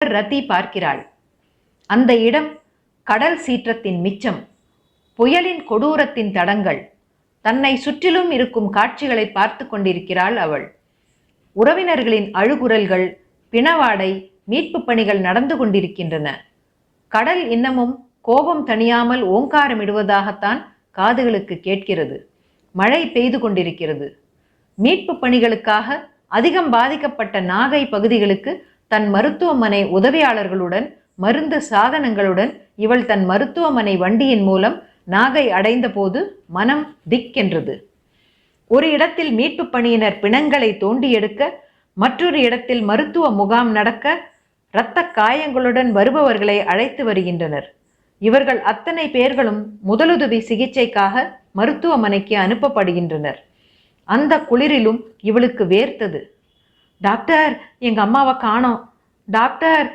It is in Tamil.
டாக்டர் ரதி பார்க்கிறாள். அந்த இடம் கடல் சீற்றத்தின் மிச்சம், புயலின் கொடூரத்தின் தடங்கள். தன்னை சுற்றிலும் இருக்கும் காட்சிகளை பார்த்து கொண்டிருக்கிறாள் அவள். உறவினர்களின் அழுகுரல்கள், பிணவாடை, மீட்பு பணிகள் நடந்து கொண்டிருக்கின்றன. கடல் இன்னமும் கோபம் தணியாமல் ஓங்காரமிடுவதாகத்தான் காதுகளுக்கு கேட்கிறது. மழை பெய்து கொண்டிருக்கிறது. மீட்பு பணிகளுக்காக அதிகம் பாதிக்கப்பட்ட நாகை பகுதிகளுக்கு தன் மருத்துவமனை உதவியாளர்களுடன் மருந்து சாதனங்களுடன் இவள் தன் மருத்துவமனை வண்டியின் மூலம் நாகை அடைந்த போது மனம் திக்கென்றது. ஒரு இடத்தில் மீட்பு பணியினர் பிணங்களை தோண்டி எடுக்க, மற்றொரு இடத்தில் மருத்துவ முகாம் நடக்க, இரத்த காயங்களுடன் வருபவர்களை அழைத்து வருகின்றனர். இவர்கள் அத்தனை பேர்களும் முதலுதவி சிகிச்சைக்காக மருத்துவமனைக்கு அனுப்பப்படுகின்றனர். அந்த குளிரிலும் இவளுக்கு வேர்த்தது. டாக்டர், எங்க அம்மாவை காணோம். டாக்டர்,